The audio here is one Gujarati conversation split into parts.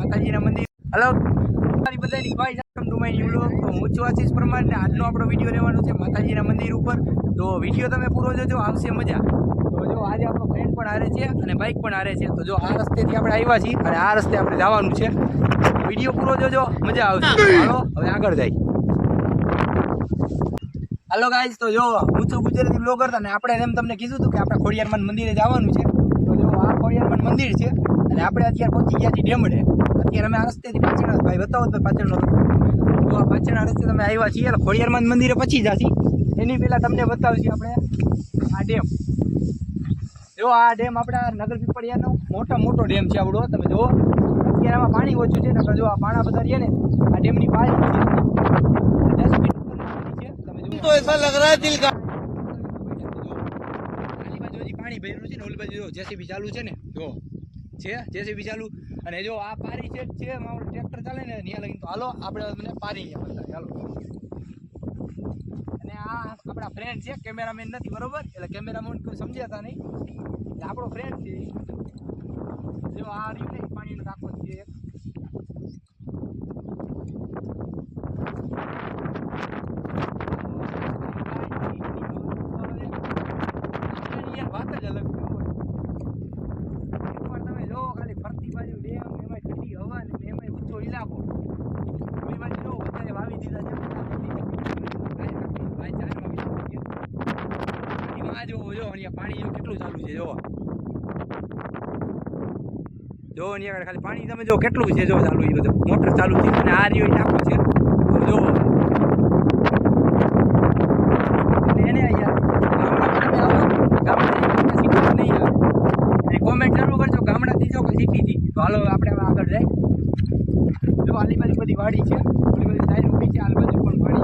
માતાજીના મંદિર. હલો મારી બધાની ભાઈ ડુમાઈ વ્લોગ. તો હું છું આશીષ પરમાર ને આજનો આપણો વિડીયો રહેવાનો છે માતાજીના મંદિર ઉપર. તો વિડીયો તમે પૂરો જોજો, આવશે મજા. તો જો આજે આપણો ફ્રેન્ડ પણ હારે છે અને બાઇક પણ હારે છે. તો જો આ રસ્તેથી આપણે આવ્યા છીએ અને આ રસ્તે આપણે જવાનું છે. વિડીયો પૂરો જોજો, મજા આવશે. હાલો હવે આગળ જાય. હાલો ગાઈઝ, તો જો હું છું ગુજરાતી બ્લોગર અને આપણે એમ તમને કીધું હતું કે આપણે ખોડિયારમાંના મંદિરે જવાનું છે. તો જો આ ખોડિયારમાંનું મંદિર છે અને આપણે અત્યારે પહોંચી ગયા છીએ ડેમડે. અત્યારે અમે આ રસ્તેથી પાછળ ભાઈ બતાવો તો પાછળનો રસ્તો. તો આ પાછળના રસ્તે તમે આવ્યા છીએ ખોડિયારમાંના મંદિરે પહોંચી જશી. એની પહેલાં તમને બતાવશી આપણે આ ડેમ. જો આ ડેમ આપણા નગર પીપળિયાનો મોટો ડેમ છે આવડો. તમે જુઓ અત્યારે આમાં પાણી ઓછું છે ને જો આ પાણા બધા રહ્યા ને આ ડેમની પાળી છે. 10 ફીટ તો ऐसा लग रहा है दिल का. આલી બાજુ હજી પાણી ભર્યું છે ને ઓલી બાજુ જો જેસીબી ચાલુ છે ને જો છે જેસીબી ચાલુ. અને જો આ પારી છે મારું ટ્રેક્ટર ચાલે ને ત્યાં લગીને. તો હાલો આપણે મને પારી અહીંયા બતાવીએ હાલો. અને આ આપણા ફ્રેન્ડ છે, કેમેરામેન નથી બરોબર, એટલે કેમેરામેન કોઈ સમજ્યા નહીં, આપણો ફ્રેન્ડ છે. જો આ રહ્યું ને પાણીનો ટાંકો છે. વાત જ અલગ છે. તમે જો ખાલી ફરતી બાજુ ડેમ, એમાં ઠંડી હવા ને એમાં ઊંચો ઇલાકો. એ બાજુ જો વધારે વાવી દીધા છે. એમાં જો અહીંયા પાણી જો કેટલું ચાલુ છે. જો અહીંયા ખાલી પાણી તમે જો કેટલું છે જો ચાલુ. એ બધું મોટર ચાલુ છે અને આ રહ્યો ટાંકો છે. જો કોમેન્ટ જરૂર કરજો ગામડાથી જો કે સિટીથી. તો હાલો આપણે આગળ જાય. જો આલી બાજુ બધી વાડી છે, ઓલી બધી સાઈડ ઊભી છે. આલી બાજુ પણ પાણી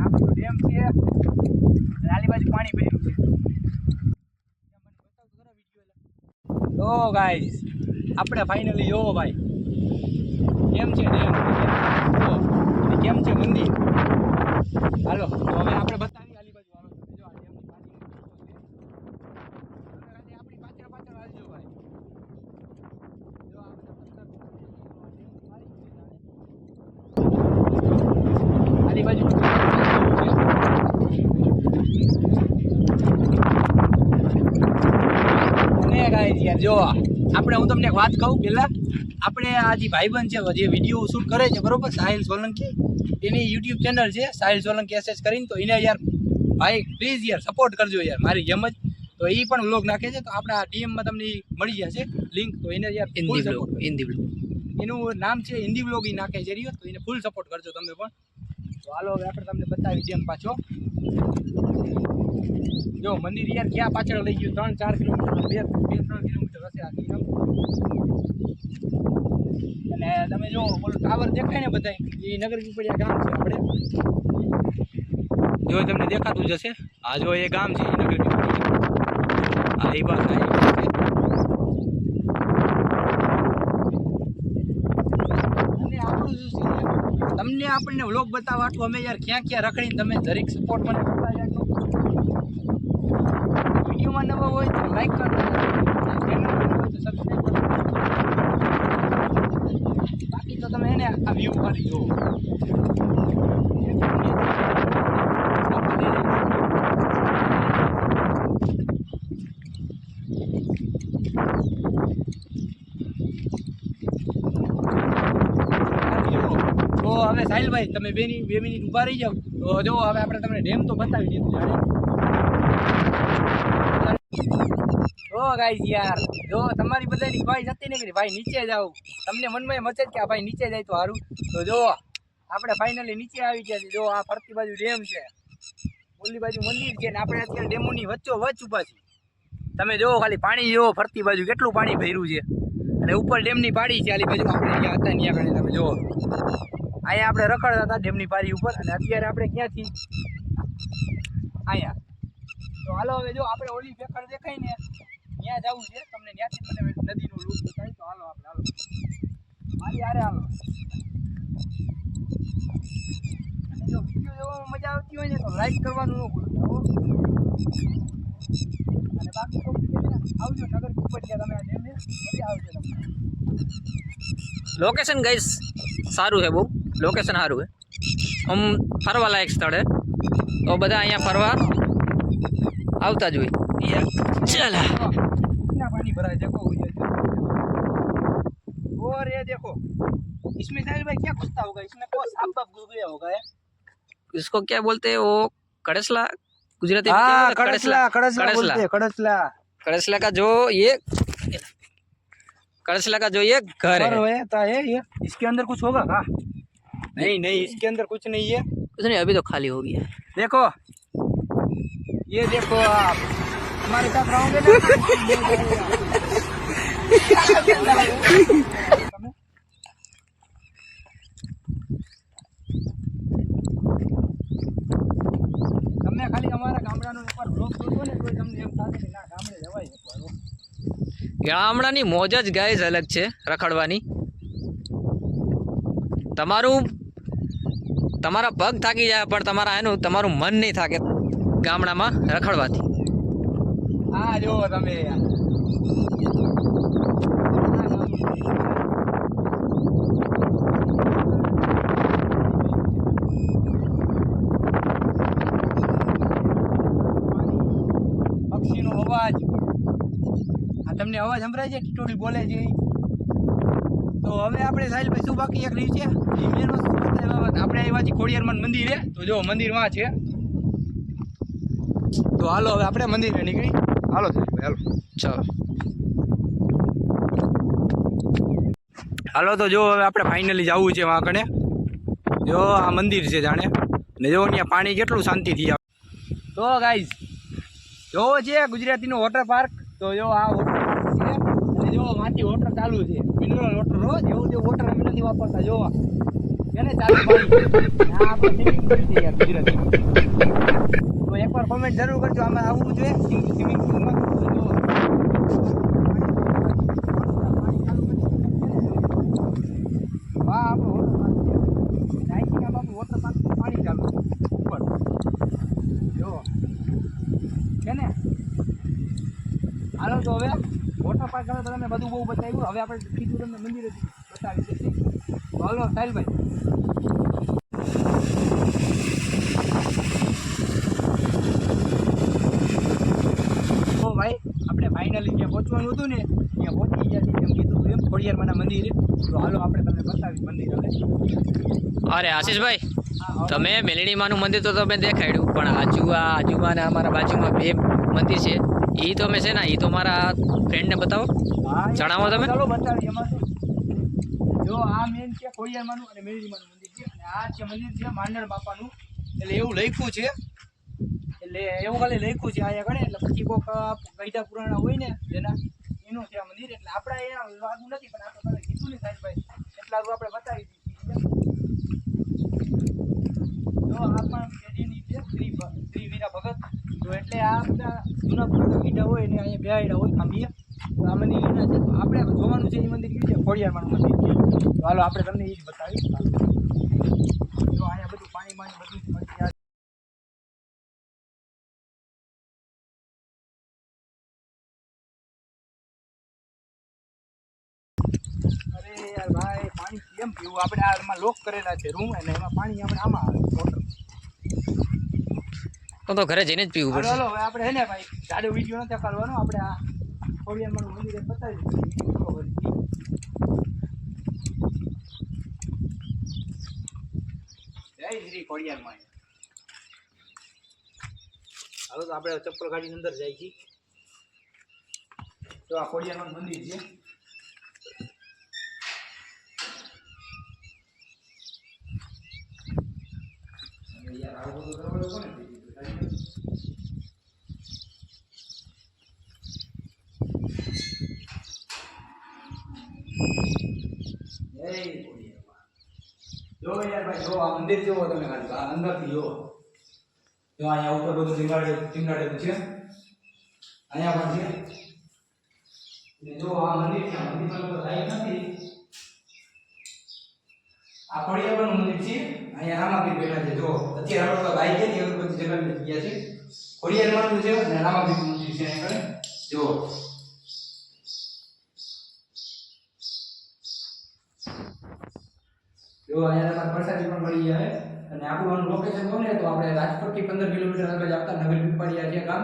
આ બધું ડેમ છે અને આલી બાજુ પાણી ભર્યું છે. તો ગાઈઝ આપણે ફાઇનલી જોવો ભાઈ કેમ છે ડેમ, કેમ છે મંદિર. હાલો તો હવે આપણે બતાવીએ આલી બાજુ. હાલો જો આ ડેમની પાણી આપણી પાછળ હાલજો ભાઈ. જો આ બધા પથ્થર આલી બાજુ અને ગાઈઝ યાર જો આપણે હું તમને એક વાત કહું પહેલા. આપણે આ જે ભાઈબંધ છે જે વિડીયો શૂટ કરે છે બરોબર, સાહિલ સોલંકી, એની યુટ્યુબ ચેનલ છે સાહિલ સોલંકી એસએસ કરીને. તો એને યાર ભાઈ પ્લીઝ યાર સપોર્ટ કરજો યાર મારી જેમ જ. તો એ પણ વ્લોગ નાખે છે. તો આપણા ડીએમમાં તમને મળી જશે લિંક. તો એને યાર હિન્દી વ્લોગ એનું નામ છે હિન્દી વ્લોગ એ નાખે છે રહ્યો. તો એને ફૂલ સપોર્ટ કરજો તમે પણ. તો હાલો હવે આપણે તમને બતાવી ડેમ પાછો. જો મંદિર યાર ક્યાં પાછળ લઈ ગયું, 3-4 કિલોમીટર 2-3 કિલોમીટર હશે આ ડેમ. અને તમે જો ઓલું ટાવર દેખાય ને બધા એ નગર પીપળિયા ગામ છે આપણે. જો તમને દેખાતું જ હશે. આ જો એ ગામ છે એ નગર પીપળિયા. આ એ બસ આ છે. અને આપણું શું છે તમને આપણને વ્લોગ બતાવવા આટલું અમે યાર ક્યાં રખડીને તમે જરીક સપોર્ટ મને કરતા જાજો. વિડીયોમાં નવા હોય તો લાઈક કરજો, ચેનલ પર હોય તો સબસ્ક્રાઈબ કરજો. બાકી તો તમે એને આ વ્યૂ ખાલી જુઓ. તો હવે સાહિલભાઈ તમે 2 મિનિટ ઊભા રહી જાઓ. તો જો હવે આપણે તમને ડેમ તો બતાવી દીધું જાણે. તો ગાઈઝ યાર જો તમારી બધાની ભાઈ જતી ને કે ભાઈ નીચે જાવ, તમને મનમાં એમ હશે કે આ ભાઈ નીચે જાય તો સારું. તો જો આપણે ફાઇનલી નીચે આવી ગયા છીએ. જો આ ફરતી બાજુ ડેમ છે, ઓલી બાજુ મંદિર છે ને આપણે અત્યારે ડેમોની વચ્ચો વચ્ચ ઊભા છીએ. તમે જો ખાલી પાણી જો ફરતી બાજુ કેટલું પાણી ભર્યું છે. અને ઉપર ડેમની પાડી છે આલી બાજુ. આપણે અહીંયા હતા ત્યાં આગળ તમે જુઓ અહીંયા આપણે રખડતા હતા ડેમની પારી ઉપર. અને અત્યારે આપણે ક્યાંથી અહીંયા. તો હાલો હવે જો આપણે ઓલી પેકર દેખાય ને ત્યાં જવું છે. તમને ત્યાંથી મને નદીનો લૂક બતાવી. તો હાલો આપણે હાલો મારી હારે હાલો. જો વિડીયો જોવામાં મજા આવતી હોય ને તો લાઈક કરવાનું ન ભૂલતા હો. અને બાકી તો આવજો નગર પીપળિયા તમે મજા આવશે તમને. લોકેશન ગાઈસ સારું છે, બહુ લોકેશન સારું છે, આમ ફરવા લાયક સ્થળ છે, તો બધા અહીંયા ફરવા આવતા જ હોય. ચાલ कितना पानी भरा है देखो ये, और ये देखो इसमें साहिल भाई क्या घुसता होगा, इसमें को सांप वाप घुस गया होगा है। इसको क्या बोलते हैं वो, कड़सला गुजराती में क्या हाँ बोलते हैं? कड़सला कड़सला बोलते हैं, कड़सला कड़सला का जो ये कड़सला का जो ये घर और है, है ये इसके अंदर कुछ होगा का? नहीं नहीं इसके अंदर कुछ नहीं है। कुछ नहीं, अभी तो खाली हो गया है. देखो ये देखो आप हमारे साथ रहोगे ना તમે ખાલી અમારા ગામડાનો એકવાર બ્લોગ જોશો ને તો તમને એમ થશે કે ના ગામડે જવાય એકવાર. ગામડાની મોજ જ ગાઈઝ અલગ છે રખડવાની. તમારા પગ થાકી જાય પણ તમારું મન નહીં થાકે ગામડામાં રખડવાથી. હા જો તમે પક્ષીનો અવાજ, આ તમને અવાજ સંભળાય છે, ટીટોડી બોલે છે. તો હવે આપણે સાહિલભાઈ શું બાકી એક રહ્યું છે, એ મેન વસ્તુ આપણે આવ્યા છીએ ખોડિયારમાં મંદિરે. તો જો મંદિર માં છે, તો હાલો હવે આપણે મંદિરે નીકળી. હાલો સાહિલભાઈ હાલો. ચાલો હાલો તો જો હવે આપણે ફાઇનલી જવું છે વાં કણે. જો આ મંદિર છે જાણે, ને જો અહીંયા પાણી કેટલું શાંતિથી આવે. તો ગાઈઝ જોવો છે ગુજરાતીનો વોટર પાર્ક. તો જો આ વોટર પાર્ક છે, અને જો માંથી વોટર ચાલુ છે, મિનરલ વોટર રોજ જેવું જેવું વોટર અમે નથી વાપરતા. જોવા એને ચાલુ પાણી આ આપણે સ્વિમિંગ પુલ છે યાર ગુજરાતી. તો એકવાર કોમેન્ટ જરૂર કરજો આમાં આવવું જોઈએ સ્વિમિંગ પુલમાં. હા આપણો વોટર પાર્ક પાણી ચાલુ ઉપર જો છે ને. હાલો તો હવે વોટર પાર્ક હવે તમે બધું બહુ બતાવ્યું, હવે આપણે બીજું તમને મંદિર બતાવી શકીએ. તો હાલો સાહિલભાઈ. તો ભાઈ આપણે ફાઇનલી જ્યાં પહોંચવાનું હતું ને ત્યાં પહોંચી ગયા છીએ, એમ કીધું એમ ખોડિયારમાંના મંદિરે. તો હાલો આપણે તમને બતાવી મંદિર હવે. અરે આશીષભાઈ, તમે મેલડીમાનું મંદિર તો તમે દેખાડ્યું, પણ આજુબા ને અમારા બાજુમાં બે મંદિર છે, એ તો અમે છે ને, એ તો મારા ફ્રેન્ડને બતાવો, જણાવો તમે. ચાલો બતાવી. એમાં શું જો આ મેન છે ખોડિયારમાંનું અને મેલડીમાનું મંદિર છે, અને આ છે મંદિર છે માંડણ બાપાનું. એટલે એવું લખ્યું છે, એટલે એવું ખાલી લખ્યું છે અહીંયા ગણે. એટલે પછી કોઈક ગઈઢા પુરાણા હોય ને જેના એનું છે આ મંદિર. એટલે આપણે અહીંયા લાગુ નથી, પણ આપણે તમે કીધું ને સાહેબભાઈ એટલા આપણે બતાવી દીધી. જો આ પણ પેઢીની છે શ્રી વીરા ભગત. તો એટલે આ બધા જૂના પુરાણા ગીઢા હોય ને અહીંયા બેહાડ્યા હોય ખાંભીએ. તો આ મંદિર એના છે, તો આપણે જોવાનું છે એ મંદિર કયું છે, ખોડિયારમાંનું મંદિર છે. તો હાલો આપણે તમને એ જ બતાવી. જો અહીંયા બધું પાણી બધું મળી જાય. અરે યાર ભાઈ પાણી કેમ પીવું, આપણે આમાં લોક કરેલા છે રૂમ, અને એમાં પાણી આપણે આમાં આવે વોટર. તો ઘરે જઈને જ પીવું પડશે. હાલો હવે આપણે હે ને ભાઈ જાડો વિડીયો નથી કરવાનો, આપણે આ ખોડિયારમાંનું મંદિર બતાવી દીધું. જય શ્રી ખોડિયારમાં. હાલો તો આપણે ચપ્પલ ગાડીની અંદર જાય છીએ. તો આ ખોડિયારમાંનું મંદિર છે. યાર આવું બધું કરવાનું કોને કીધું? જો યાર ભાઈ જો આ મંદિર જોવો તમે ખાલી આ અંદરથી જોવો. જો અહીંયા ઉપર બધું ટીંગાડેલું છે, અહીંયા પણ છે. અને જો આ મંદિર છે, મંદિરમાં તો લાઈટ નથી. આ ખોડિયારમાંનું મંદિર છે, અહીંયા રામાપીર બેઠા છે. જો અત્યારે આપણે ભાઈ છે ને એ બધી જગ્યાએ ગયા છે. ખોડિયારમાંનું છે અને રામાપીરનું મંદિર છે અહીંયા. જો જો અહીંયા તમારે પ્રસાદી પણ મળી જાય અને આપણું લોકેશન કહું ને તો આપણે રાજકોટથી 15 કિલોમીટર આગળ આવતા નગર પીપાળિયા છે ગામ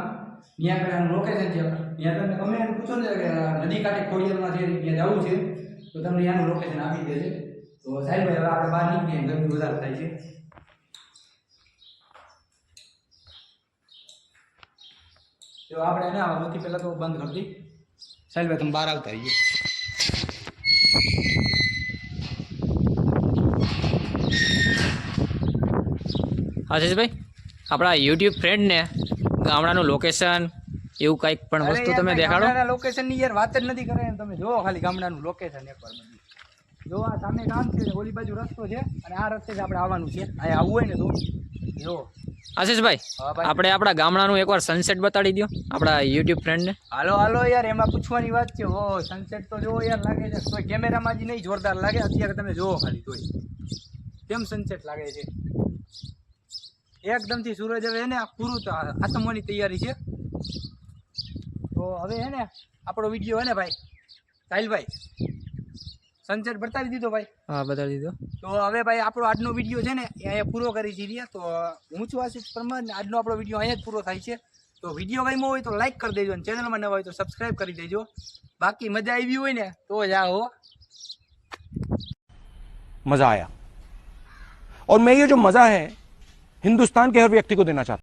ત્યાં આગળ આનું લોકેશન છે. ત્યાં તમે ગમે એને પૂછો ને કે નદી કાંઠે ખોડિયારમાં છે ત્યાં જવું છે તો તમને ત્યાંનું લોકેશન આપી દેશે. તો સાહેબ ભાઈ હવે આપણે બહાર નીકળીએ ગરમી વધારે થાય છે. જો આપણે ના સૌથી પહેલા તો બંધ કરી દઈ. સાહેબ ભાઈ તમે બહાર આવતા રહીએ. આશીષભાઈ આપણા યુટ્યુબ ફ્રેન્ડને ગામડાનું લોકેશન એવું કંઈક પણ વસ્તુ તમે દેખાડો. લોકેશન ની યાર વાત જ નથી કરે તમે જોવો ખાલી ગામડાનું લોકેશન એકવાર બધું. જો આ સામે ગામ છે ઓલી બાજુ રસ્તો છે અને આ રસ્તે જ આપણે આવવાનું છે. અહીંયા આવવું હોય ને તો જો આશીષભાઈ આપણે આપણા ગામડાનું એકવાર સનસેટ બતાડી દો આપણા યુટ્યુબ ફ્રેન્ડને. હાલો હાલો યાર એમાં પૂછવાની વાત છે. ઓ સનસેટ તો જોવો યાર લાગે છે કોઈ કેમેરામાં જ નહીં જોરદાર લાગે. અત્યારે તમે જોવો ખાલી તોય કેમ સનસેટ લાગે છે એકદમથી. સૂરજ હવે હે ને પૂરું તો આસમવાની તૈયારી છે. તો હવે હે ને આપણો વિડીયો હે ને ભાઈ સાહિલભાઈ સનસેટ બતાવી દીધો ભાઈ. હા બતાવી દીધો. તો હવે ભાઈ આપણો આજનો વિડીયો છે ને એ અહીંયા પૂરો કરી દીધી. તો હું છું આશીષ પરમાર ને આજનો આપણો વિડીયો અહીંયા જ પૂરો થાય છે. તો વિડીયો ગમ્યો હોય તો લાઈક કરી દેજો અને ચેનલમાં નવા હોય તો સબસ્ક્રાઈબ કરી દેજો. બાકી મજા આવી હોય ને તો જ આવો. मजा आया और मैं ये जो मजा है हिंदुस्तान के हर व्यक्ति को देना चाहता हूं.